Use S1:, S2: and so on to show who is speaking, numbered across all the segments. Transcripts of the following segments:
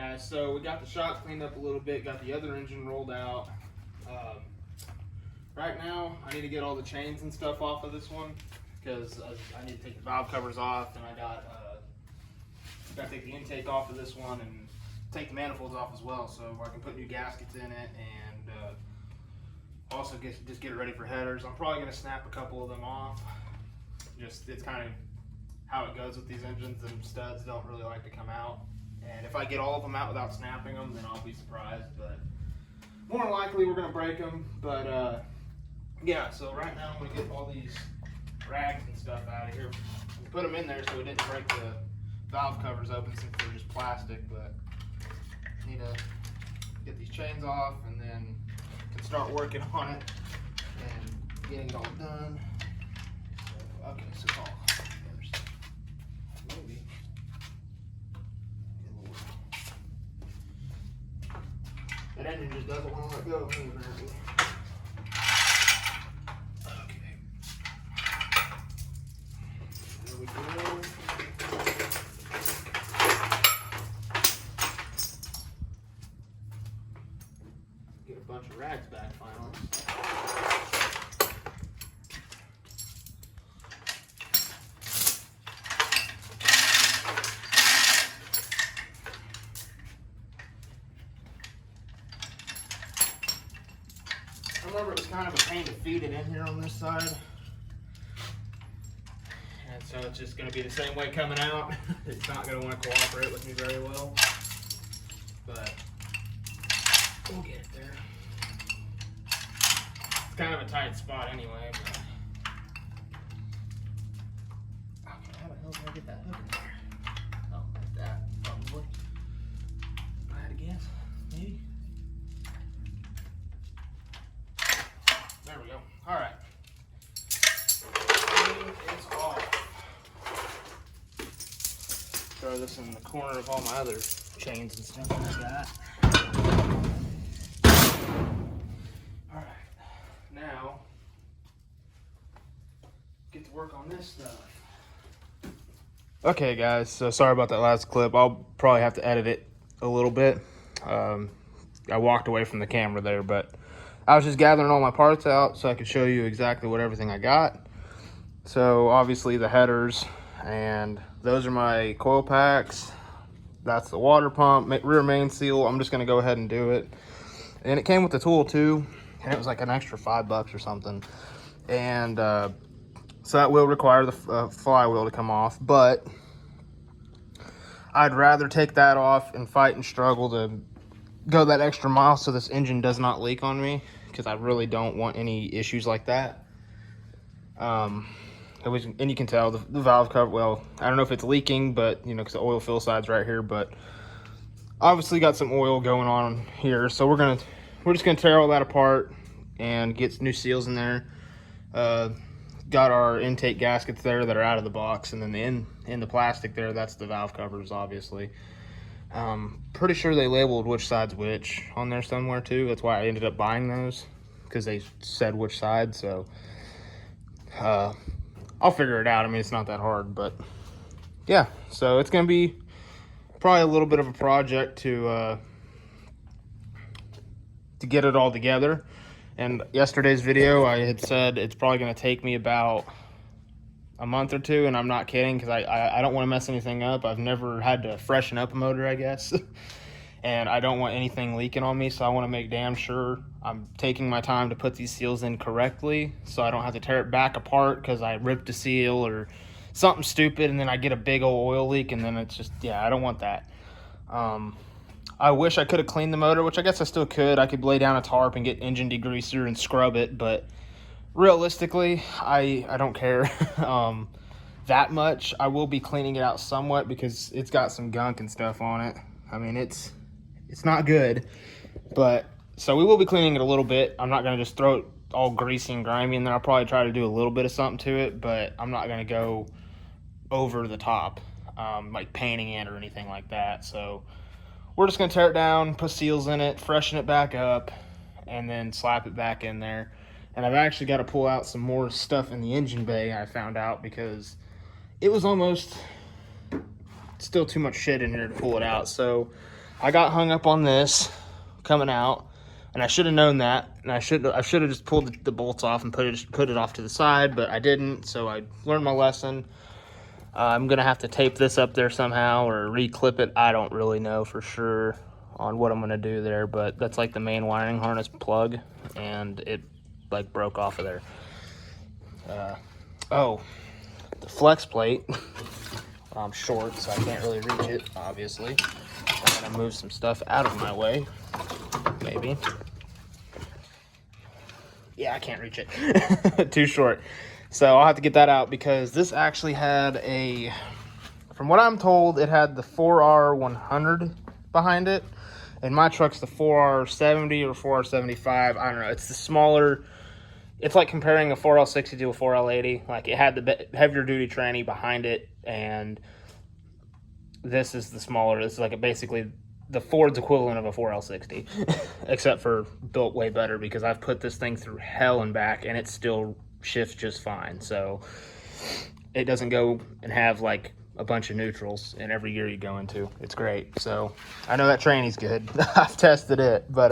S1: guys, so we got the shocks cleaned up a little bit, got the other engine rolled out. Right now I need to get all the chains and stuff off of this one because I need to take the valve covers off, and I got to take the intake off of this one and take the manifolds off as well, so I can put new gaskets in it, and also just get it ready for headers. I'm probably going to snap a couple of them off. It's kind of how it goes with these engines. The studs don't really like to come out, and if I get all of them out without snapping them, then I'll be surprised, but more than likely we're going to break them. But yeah, so right now I'm going to get all these rags and stuff out of here, put them in there so it didn't break the valve covers open since they're just plastic. But I need to get these chains off, and then can start working on it and getting it all done. So, okay, so it's all first. Maybe get a little. That engine just doesn't want to let go of me, apparently. Okay. There we go. Get a bunch of rags back finally. I remember it was kind of a pain to feed it in here on this side. And so it's just going to be the same way coming out. It's not going to want to cooperate with me very well. But we'll get it there. It's kind of a tight spot anyway. But okay, how the hell did I get that hook in there? Oh, like that, probably. If I had to guess, maybe. There we go. All right. It's off. Throw this in the corner of all my other chains and stuff that I got. All right. Now, get to work on this stuff. Okay, guys. So sorry about that last clip. I'll probably have to edit it a little bit. I walked away from the camera there, but I was just gathering all my parts out so I could show you exactly what everything I got. So obviously the headers, and those are my coil packs. That's the water pump, rear main seal. I'm just gonna go ahead and do it. And it came with the tool too, and it was like an extra $5 or something. And so that will require the flywheel to come off, but I'd rather take that off and fight and struggle to go that extra mile so this engine does not leak on me, because I really don't want any issues like that. And you can tell the valve cover, well, I don't know if it's leaking, but you know, because the oil fill side's right here, but obviously got some oil going on here. So we're just gonna tear all that apart and get new seals in there. Got our intake gaskets there that are out of the box, and then in the plastic there, that's the valve covers, obviously. Pretty sure they labeled which side's which on there somewhere too. That's why I ended up buying those, because they said which side. So I'll figure it out. I mean, it's not that hard, but yeah. So it's gonna be probably a little bit of a project to get it all together. And yesterday's video, I had said it's probably gonna take me about a month or two, and I'm not kidding, because I don't want to mess anything up. I've never had to freshen up a motor, I guess. And I don't want anything leaking on me, so I want to make damn sure I'm taking my time to put these seals in correctly, so I don't have to tear it back apart because I ripped a seal or something stupid, and then I get a big old oil leak, and then it's just, yeah, I don't want that. I wish I could have cleaned the motor, which I guess I still could. I could lay down a tarp and get engine degreaser and scrub it, but realistically, I don't care that much. I will be cleaning it out somewhat because it's got some gunk and stuff on it. I mean, it's not good, but so we will be cleaning it a little bit. I'm not gonna just throw it all greasy and grimy, and then I'll probably try to do a little bit of something to it, but I'm not gonna go over the top, like painting it or anything like that. So we're just gonna tear it down, put seals in it, freshen it back up, and then slap it back in there. And I've actually got to pull out some more stuff in the engine bay, I found out, because it was almost still too much shit in here to pull it out. So I got hung up on this coming out, and I should have known that, and I should have just pulled the bolts off and put it off to the side, but I didn't. So I learned my lesson. I'm gonna have to tape this up there somehow or re-clip it. I don't really know for sure on what I'm gonna do there, but that's like the main wiring harness plug, and it like broke off of there. Oh, the flex plate. I'm short, so I can't really reach it, obviously. I'm gonna move some stuff out of my way, maybe. Yeah, I can't reach it. Too short. So I'll have to get that out because this actually had a, from what I'm told, it had the 4R100 behind it. And my truck's the 4R70 or 4R75. I don't know. It's the smaller. It's like comparing a 4L60 to a 4L80. Like, it had the heavier duty tranny behind it, and this is the smaller. This is like basically the Ford's equivalent of a 4L60, except for built way better because I've put this thing through hell and back, and it still shifts just fine. So it doesn't go and have like a bunch of neutrals in every gear you go into. It's great. So I know that tranny's good. I've tested it, but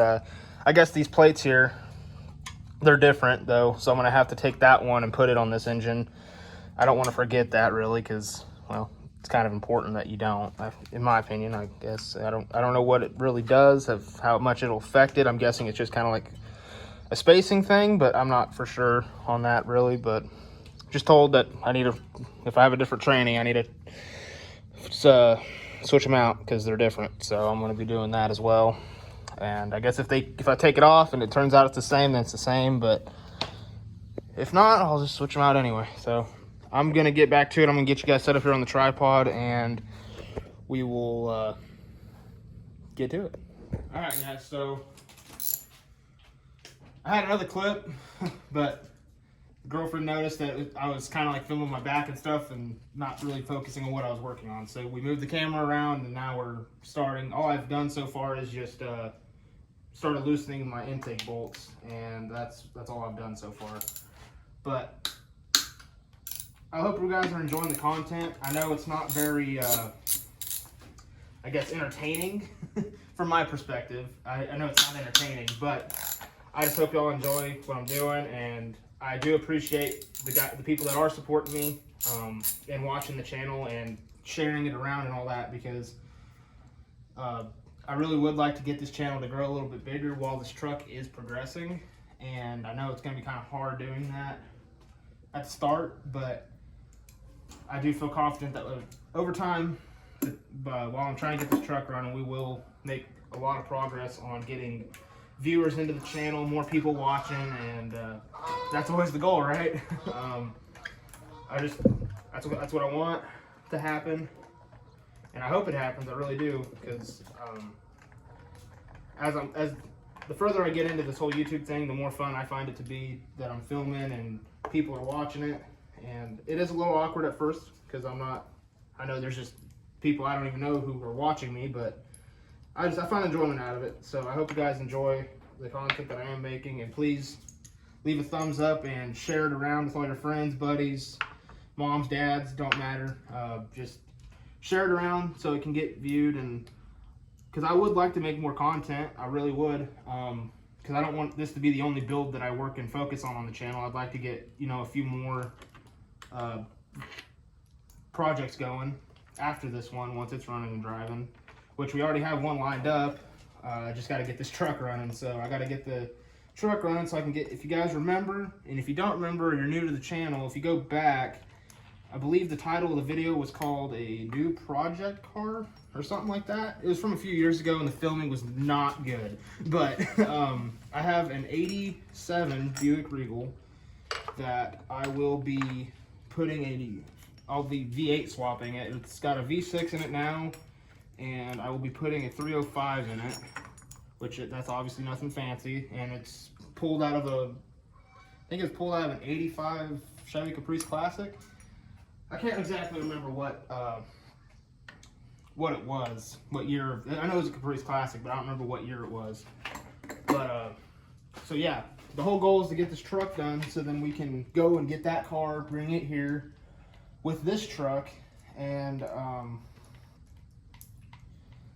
S1: I guess these plates here, they're different though. So I'm gonna have to take that one and put it on this engine. I don't want to forget that really, because, well, it's kind of important that you don't, in my opinion. I guess I don't know what it really does, of how much it'll affect it. I'm guessing it's just kind of like a spacing thing, but I'm not for sure on that really. But just told that I need to, if I have a different tranny, I need to switch them out because they're different. So I'm going to be doing that as well. And I guess if I take it off and it turns out it's the same, then it's the same. But if not, I'll just switch them out anyway. So I'm going to get back to it. I'm going to get you guys set up here on the tripod, and we will get to it. All right, guys. So I had another clip, but the girlfriend noticed that I was kind of like filming my back and stuff and not really focusing on what I was working on. So we moved the camera around, and now we're starting. All I've done so far is just started loosening my intake bolts, and that's all I've done so far. But I hope you guys are enjoying the content. I know it's not very, I guess, entertaining from my perspective. I know it's not entertaining, but I just hope y'all enjoy what I'm doing, and I do appreciate the people that are supporting me and watching the channel and sharing it around and all that, because I really would like to get this channel to grow a little bit bigger while this truck is progressing. And I know it's going to be kind of hard doing that at the start, but I do feel confident that over time, while I'm trying to get this truck running, we will make a lot of progress on getting viewers into the channel, more people watching, and that's always the goal, right? That's what I want to happen, and I hope it happens. I really do, because as the further I get into this whole YouTube thing, the more fun I find it to be that I'm filming and people are watching it. And it is a little awkward at first because I know there's just people I don't even know who are watching me, but I find enjoyment out of it. So I hope you guys enjoy the content that I am making, and please leave a thumbs up and share it around with all your friends, buddies, moms, dads, don't matter. Just share it around so it can get viewed, and because I would like to make more content, I really would. Because I don't want this to be the only build that I work and focus on the channel. I'd like to get, a few more projects going after this one, once it's running and driving, which we already have one lined up. I just got to get this truck running. So I got to get the truck running so I can get, if you guys remember, and if you don't remember and you're new to the channel, if you go back, I believe the title of the video was called A New Project Car or something like that. It was from a few years ago and the filming was not good. But I have an 87 Buick Regal that I will be I'll be V8 swapping it. It's got a V6 in it now, and I will be putting a 305 in it, which that's obviously nothing fancy, and it's pulled out of I think it's pulled out of an 85 Chevy Caprice Classic. I can't exactly remember what it was, what year. I know it was a Caprice Classic, but I don't remember what year it was. But so yeah, the whole goal is to get this truck done so then we can go and get that car, bring it here with this truck, and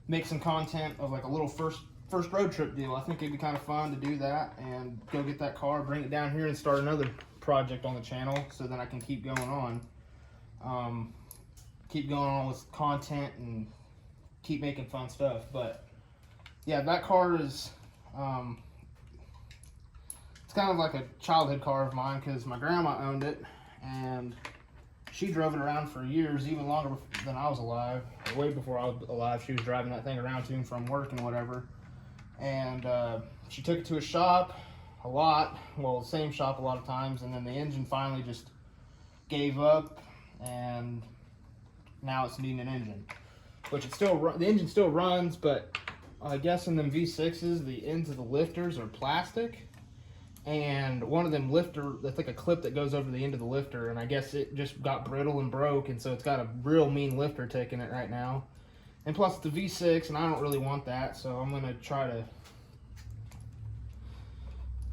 S1: make some content of like a little first road trip deal. I think it'd be kind of fun to do that and go get that car, bring it down here, and start another project on the channel, so then I can keep going on. Keep going on with content and keep making fun stuff. But yeah, that car is it's kind of like a childhood car of mine, because my grandma owned it and she drove it around for years, even longer than I was alive, or way before I was alive. She was driving that thing around to and from work and whatever. And she took it to a shop a lot, well, the same shop a lot of times, and then the engine finally just gave up, and now it's needing an engine, which it still the engine still runs, but I guess in them V6s, the ends of the lifters are plastic, and one of them that's like a clip that goes over the end of the lifter, and I guess it just got brittle and broke, and so it's got a real mean lifter taking it right now. And plus it's a V6, and I don't really want that, so I'm gonna try to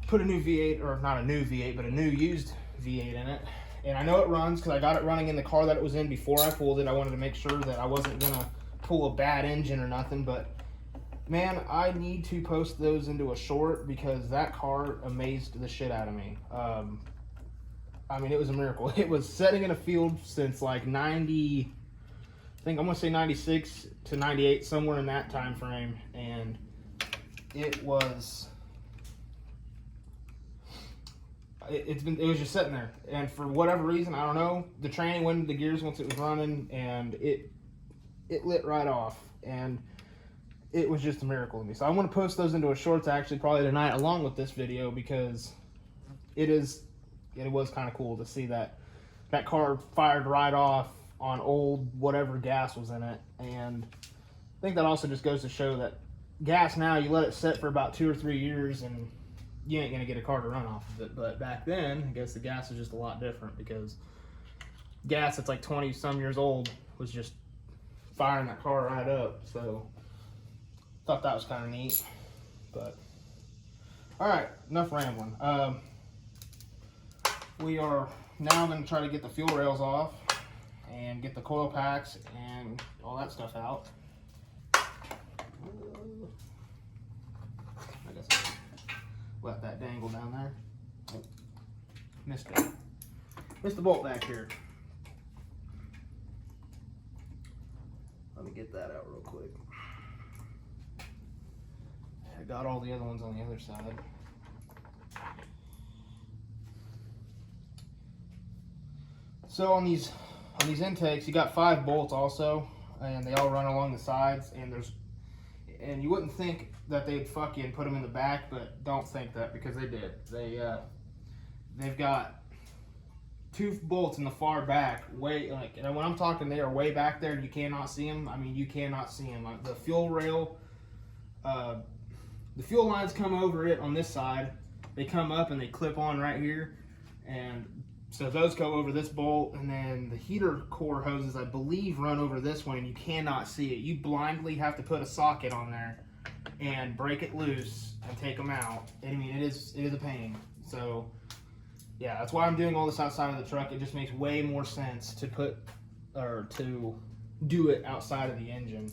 S1: put a new V8, or not a new V8, but a new used V8 in it. And I know it runs because I got it running in the car that it was in before I pulled it. I wanted to make sure that I wasn't gonna pull a bad engine or nothing, but man, I need to post those into a short, because that car amazed the shit out of me. I mean, it was a miracle. It was sitting in a field since like 90, I think I'm gonna say 96 to 98, somewhere in that time frame, and it was it was just sitting there, and for whatever reason, I don't know, the training went into the gears once it was running, and it lit right off, and it was just a miracle to me. So I want to post those into a shorts actually probably tonight along with this video, because it was kind of cool to see that car fired right off on old whatever gas was in it. And I think that also just goes to show that gas now, you let it sit for about 2 or 3 years and you ain't gonna get a car to run off of it. But back then, I guess the gas was just a lot different, because gas that's like 20 some years old was just firing that car right up. So thought that was kind of neat. But all right, enough rambling. We are now going to try to get the fuel rails off and get the coil packs and all that stuff out. I guess I let that dangle down there. Oh, missed the bolt back here. Let me get that out real quick. I got all the other ones on the other side. So on these intakes, you got 5 bolts also, and they all run along the sides. And you wouldn't think that they'd fuck you and put them in the back, but don't think that, because they did. They've got 2 bolts in the far back, and when I'm talking, they are way back there, and you cannot see them. I mean, you cannot see them. The fuel rail, the fuel lines come over it on this side. They come up and they clip on right here, and so those go over this bolt, and then the heater core hoses, I believe, run over this one, and you cannot see it. You blindly have to put a socket on there and break it loose and take them out. I mean, it is a pain. So yeah, that's why I'm doing all this outside of the truck. It just makes way more sense to do it outside of the engine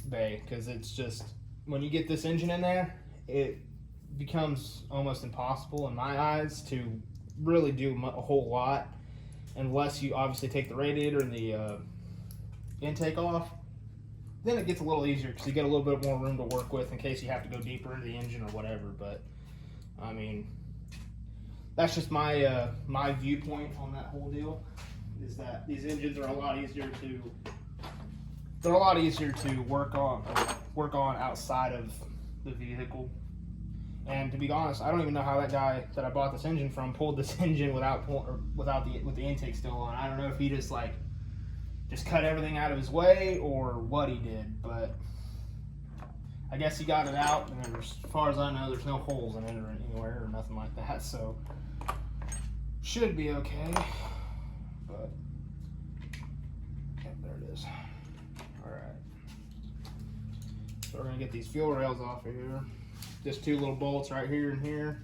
S1: bay, because it's just, when you get this engine in there, it becomes almost impossible in my eyes to really do a whole lot, unless you obviously take the radiator and the intake off. Then it gets a little easier, because you get a little bit more room to work with in case you have to go deeper into the engine or whatever. But I mean, that's just my my viewpoint on that whole deal, is that these engines are a lot easier to work on outside of the vehicle. And to be honest, I don't even know how that guy that I bought this engine from pulled this engine with the intake still on. I don't know if he just cut everything out of his way or what he did, but I guess he got it out, and as far as I know, there's no holes in it or anywhere or nothing like that, so should be okay. But yeah, there it is. Alright, so we're gonna get these fuel rails off of here. Just 2 little bolts right here and here.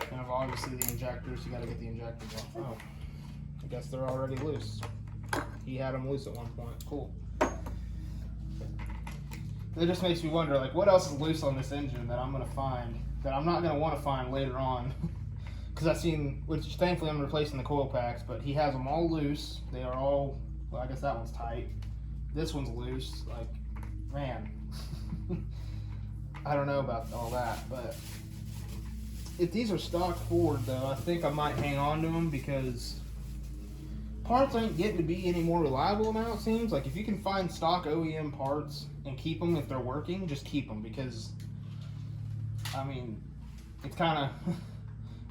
S1: And obviously the injectors, you gotta get the injectors off. Oh, I guess they're already loose. He had them loose at one point. Cool. it just makes me wonder, like, what else is loose on this engine that I'm gonna find that I'm not gonna want to find later on. Because I've seen, which thankfully I'm replacing the coil packs, but he has them all loose. They are all, well, I guess that one's tight. This one's loose. Like, man, I don't know about all that, but if these are stock Ford, though, I think I might hang on to them because parts ain't getting to be any more reliable now, it seems. Like, if you can find stock OEM parts and keep them if they're working, just keep them, because, I mean, it's kind of,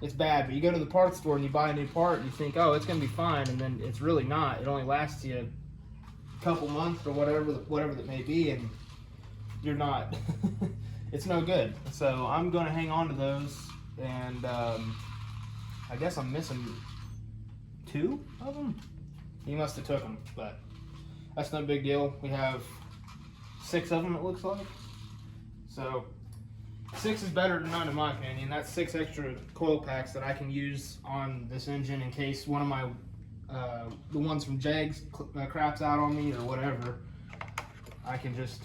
S1: it's bad, but you go to the parts store and you buy a new part and you think, oh, it's going to be fine, and then it's really not. It only lasts you a couple months or whatever that may be, and you're not, it's no good. So I'm going to hang on to those, and I guess I'm missing 2 of them. He must have took them, but that's no big deal. We have 6 of them, it looks like. So 6 is better than none in my opinion. That's 6 extra coil packs that I can use on this engine in case one of my the ones from Jegs craps out on me or whatever. I can just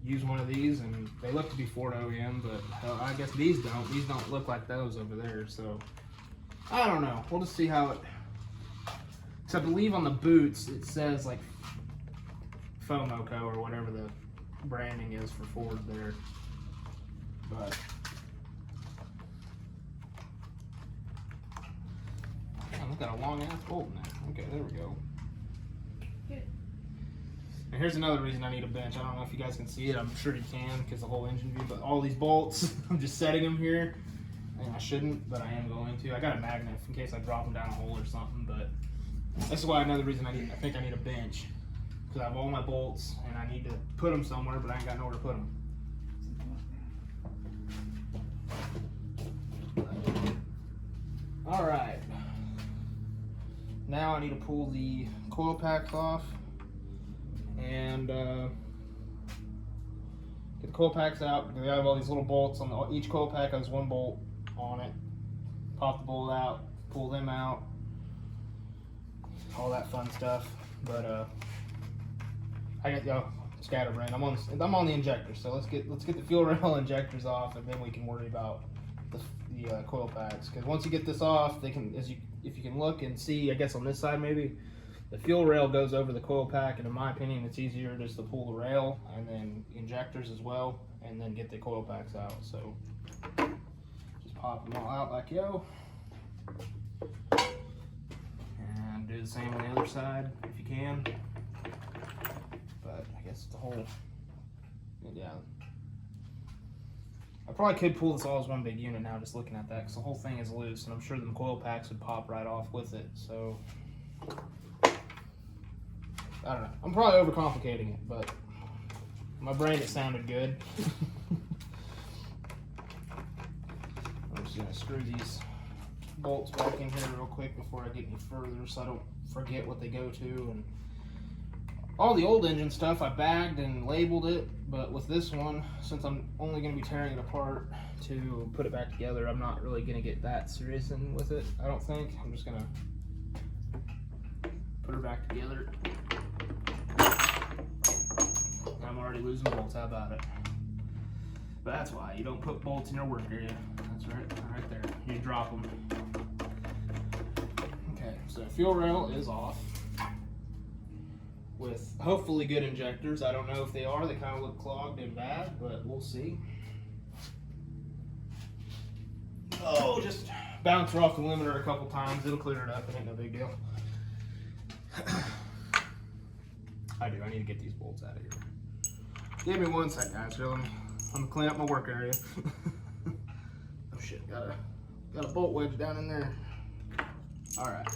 S1: use one of these, and they look to be Ford OEM, but I guess these don't. These don't look like those over there, so I don't know. We'll just see how it. So I believe on the boots it says like FOMOCO or whatever the branding is for Ford there. But man, look at a long ass bolt in there. Okay, there we go. And here's another reason I need a bench. I don't know if you guys can see it. I'm sure you can because the whole engine view. But all these bolts, I'm just setting them here. And I shouldn't, but I am going to. I got a magnet in case I drop them down a hole or something. But that's why another reason I think I need a bench, because I have all my bolts and I need to put them somewhere, but I ain't got nowhere to put them. All right. Now I need to pull the coil packs off and get the coil packs out. They have all these little bolts on each coil pack has 1 bolt on it. Pop the bolt out, pull them out, all that fun stuff. But I got scatterbrain. I'm on the injector, so let's get the fuel rail injectors off, and then we can worry about the coil packs. Because once you get this off, they can, if you can look and see, I guess on this side maybe, the fuel rail goes over the coil pack, and in my opinion, it's easier just to pull the rail and then injectors as well, and then get the coil packs out. So just pop them all out like yo, and do the same on the other side if you can. But I guess the whole, yeah. I probably could pull this all as one big unit now, just looking at that, because the whole thing is loose, and I'm sure the coil packs would pop right off with it. So I don't know. I'm probably overcomplicating it, but in my brain it sounded good. I'm just gonna screw these bolts back in here real quick before I get any further, so I don't forget what they go to. And all the old engine stuff I bagged and labeled it, but with this one, since I'm only going to be tearing it apart to put it back together, I'm not really going to get that serious in with it, I don't think. I'm just going to put her back together. I'm already losing bolts, how about it? But that's why you don't put bolts in your work area. That's right there. You drop them. Okay, so fuel rail is off, with hopefully good injectors. I don't know if they are. They kind of look clogged and bad, but we'll see. Oh, just bounce her off the limiter a couple times. It'll clear it up. It ain't no big deal. I need to get these bolts out of here. Give me 1 sec, guys. So I'm gonna clean up my work area. Oh shit, got a bolt wedge down in there. All right.